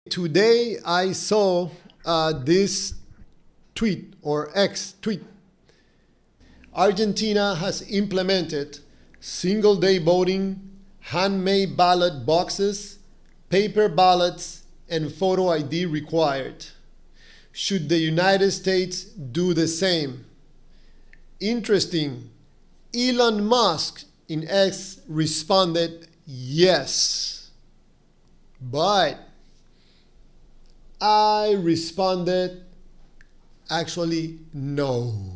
Today I saw this tweet or X tweet. Argentina has implemented single day voting, handmade ballot boxes, paper ballots, and photo ID required. Should the United States do the same? Interesting. Elon Musk in X responded yes. But I responded actually no.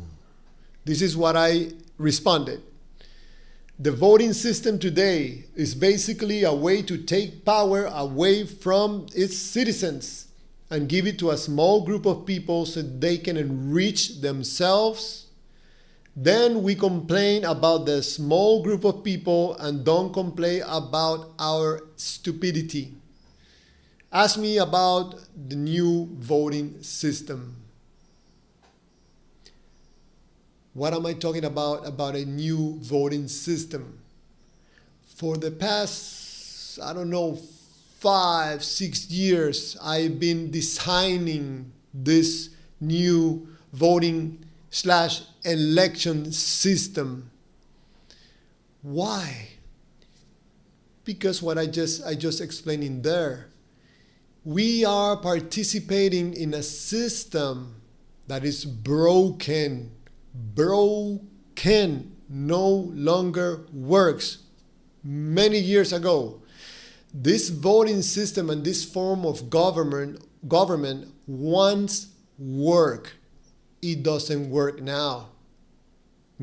This is what I responded. The voting system today is basically a way to take power away from its citizens and give it to a small group of people so they can enrich themselves. Then we complain about the small group of people and don't complain about our stupidity. Ask me about the new voting system. What am I talking about? About a new voting system. For the past, 5, 6 years, I've been designing this new voting/election system. Why? Because what I just explained in there. We are participating in a system that is broken, no longer works. Many years ago, this voting system and this form of government once worked. It doesn't work now.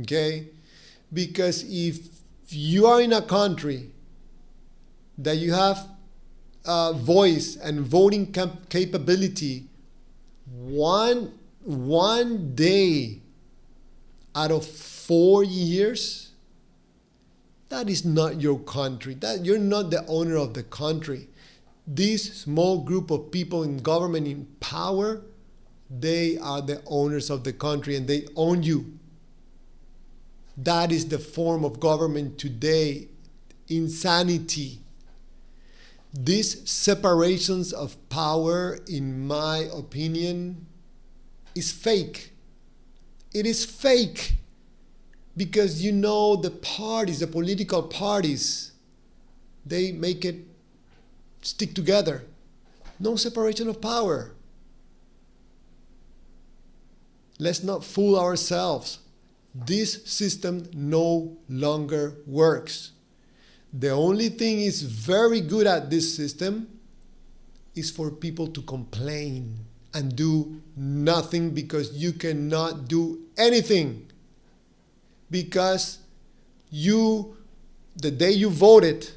Okay? Because if you are in a country that you have voice and voting capability, one day out of 4 years, that is not your country. That you're not the owner of the country. This small group of people in government in power, they are the owners of the country and they own you. That is the form of government today. Insanity. These separations of power, in my opinion, is fake. It is fake because the parties, the political parties, they make it stick together. No separation of power. Let's not fool ourselves. This system no longer works. The only thing is very good at this system is for people to complain and do nothing because you cannot do anything. Because the day you voted,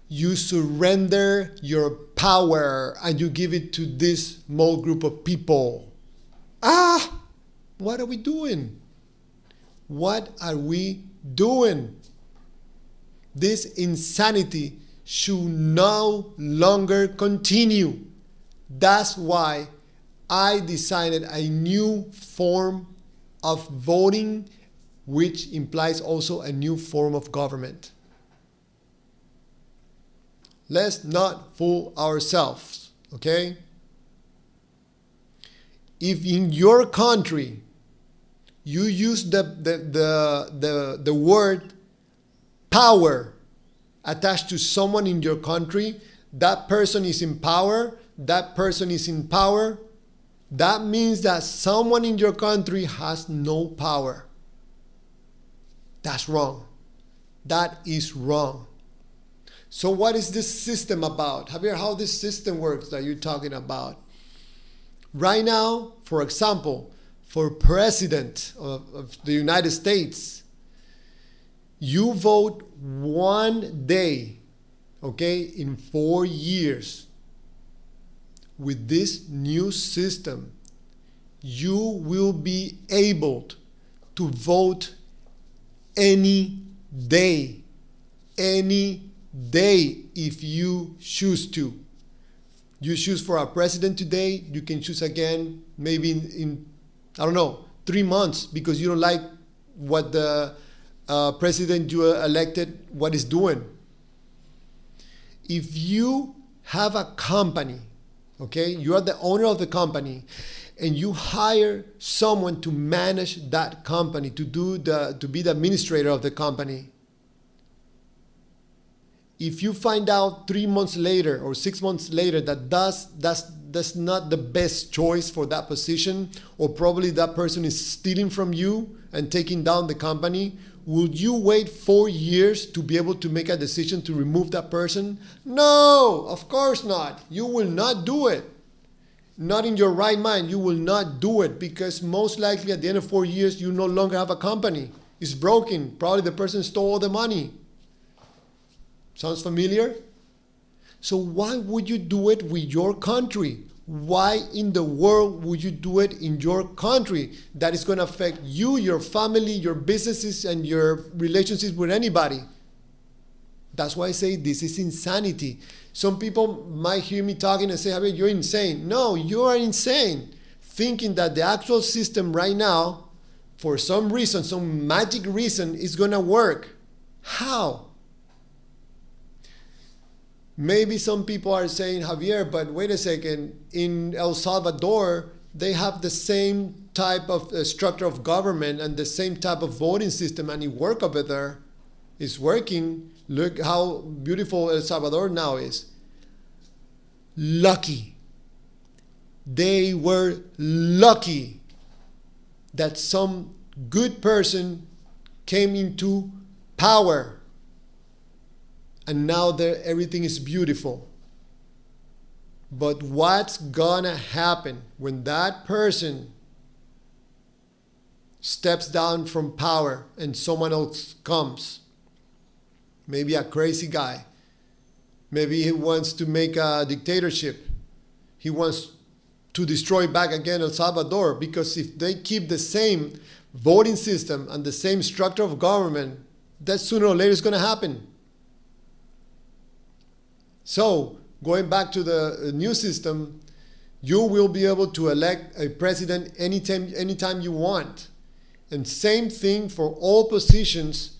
you surrender your power and you give it to this small group of people. What are we doing? What are we doing? This insanity should no longer continue. That's why I decided a new form of voting, which implies also a new form of government. Let's not fool ourselves, okay? If in your country you use the word power attached to someone in your country, that person is in power, that means that someone in your country has no power. That's wrong. That is wrong. So what is this system about? Javier, how this system works that you're talking about? Right now, for example, for president of the United States, you vote one day, okay, in 4 years. With this new system, you will be able to vote any day if you choose to. You choose for a president today, you can choose again maybe in 3 months because you don't like what the president you elected what is doing. If you have a company, Okay, you are the owner of the company, and you hire someone to manage that company, to be the administrator of the company. If you find out 3 months later or 6 months later that that's not the best choice for that position, or probably that person is stealing from you and taking down the company, would you wait 4 years to be able to make a decision to remove that person? No, of course not. You will not do it. Not in your right mind, you will not do it, because most likely at the end of 4 years, you no longer have a company. It's broken. Probably the person stole all the money. Sounds familiar? So why would you do it with your country? Why in the world would you do it in your country that is going to affect you, your family, your businesses, and your relationships with anybody? That's why I say this is insanity. Some people might hear me talking and say, Javier, you're insane. No, you are insane. Thinking that the actual system right now, for some reason, some magic reason, is going to work. How? Maybe some people are saying, Javier, but wait a second, in El Salvador, they have the same type of structure of government and the same type of voting system, and it works over there. It's working. Look how beautiful El Salvador now is. Lucky. They were lucky that some good person came into power. And now everything is beautiful. But what's gonna happen when that person steps down from power and someone else comes? Maybe a crazy guy. Maybe he wants to make a dictatorship. He wants to destroy back again El Salvador, because if they keep the same voting system and the same structure of government, that sooner or later is gonna happen. So, going back to the new system, you will be able to elect a president anytime you want. And same thing for all positions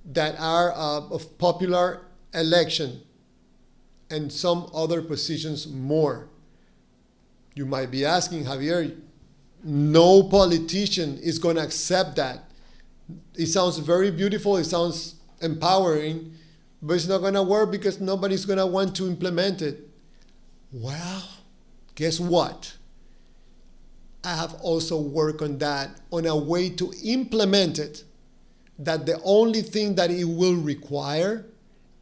that are of popular election, and some other positions more. You might be asking, Javier, no politician is going to accept that. It sounds very beautiful, it sounds empowering, but it's not going to work because nobody's going to want to implement it. Well, guess what? I have also worked on that, on a way to implement it, that the only thing that it will require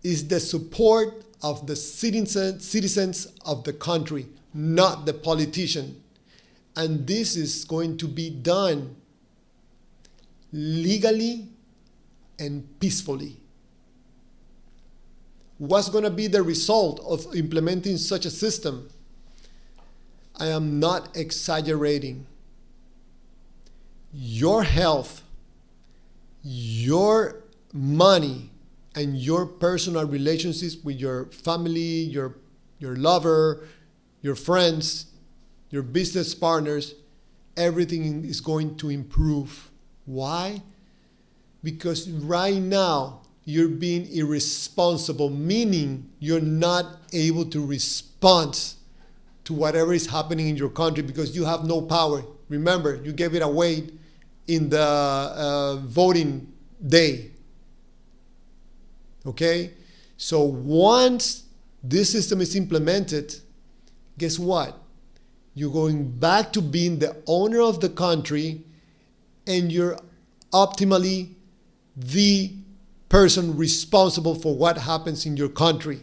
is the support of the citizens of the country, not the politician. And this is going to be done legally and peacefully. What's going to be the result of implementing such a system? I am not exaggerating. Your health, your money, and your personal relationships with your family, your lover, your friends, your business partners, everything is going to improve. Why? Because right now, you're being irresponsible, meaning you're not able to respond to whatever is happening in your country because you have no power. Remember, you gave it away in the voting day. Okay? So once this system is implemented, guess what? You're going back to being the owner of the country, and you're optimally the person responsible for what happens in your country.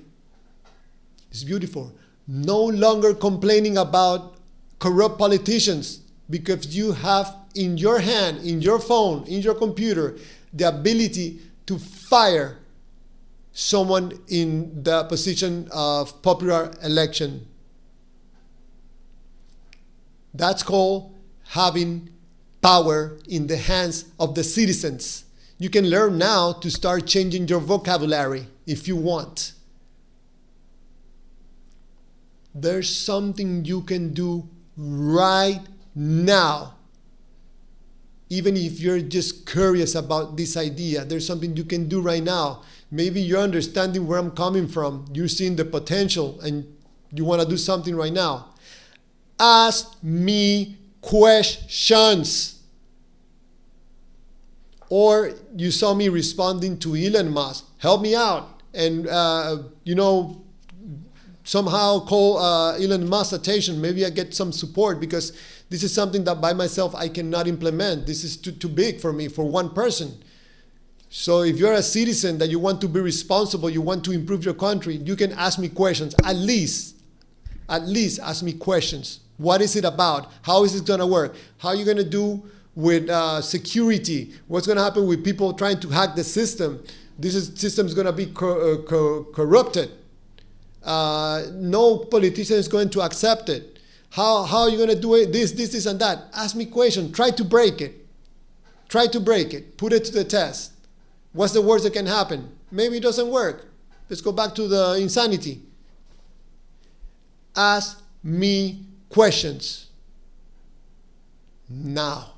It's beautiful. No longer complaining about corrupt politicians, because you have in your hand, in your phone, in your computer, the ability to fire someone in the position of popular election. That's called having power in the hands of the citizens. You can learn now to start changing your vocabulary if you want. There's something you can do right now. Even if you're just curious about this idea, there's something you can do right now. Maybe you're understanding where I'm coming from. You're seeing the potential and you want to do something right now. Ask me questions. Or you saw me responding to Elon Musk. Help me out. And, somehow call Elon Musk's attention. Maybe I get some support, because this is something that by myself I cannot implement. This is too big for me, for one person. So if you're a citizen that you want to be responsible, you want to improve your country, you can ask me questions. At least ask me questions. What is it about? How is it going to work? How are you going to do with security? What's going to happen with people trying to hack the system? System is going to be corrupted. No politician is going to accept it. How are you going to do it? This, and that. Ask me questions. Try to break it. Put it to the test. What's the worst that can happen? Maybe it doesn't work. Let's go back to the insanity. Ask me questions. Now.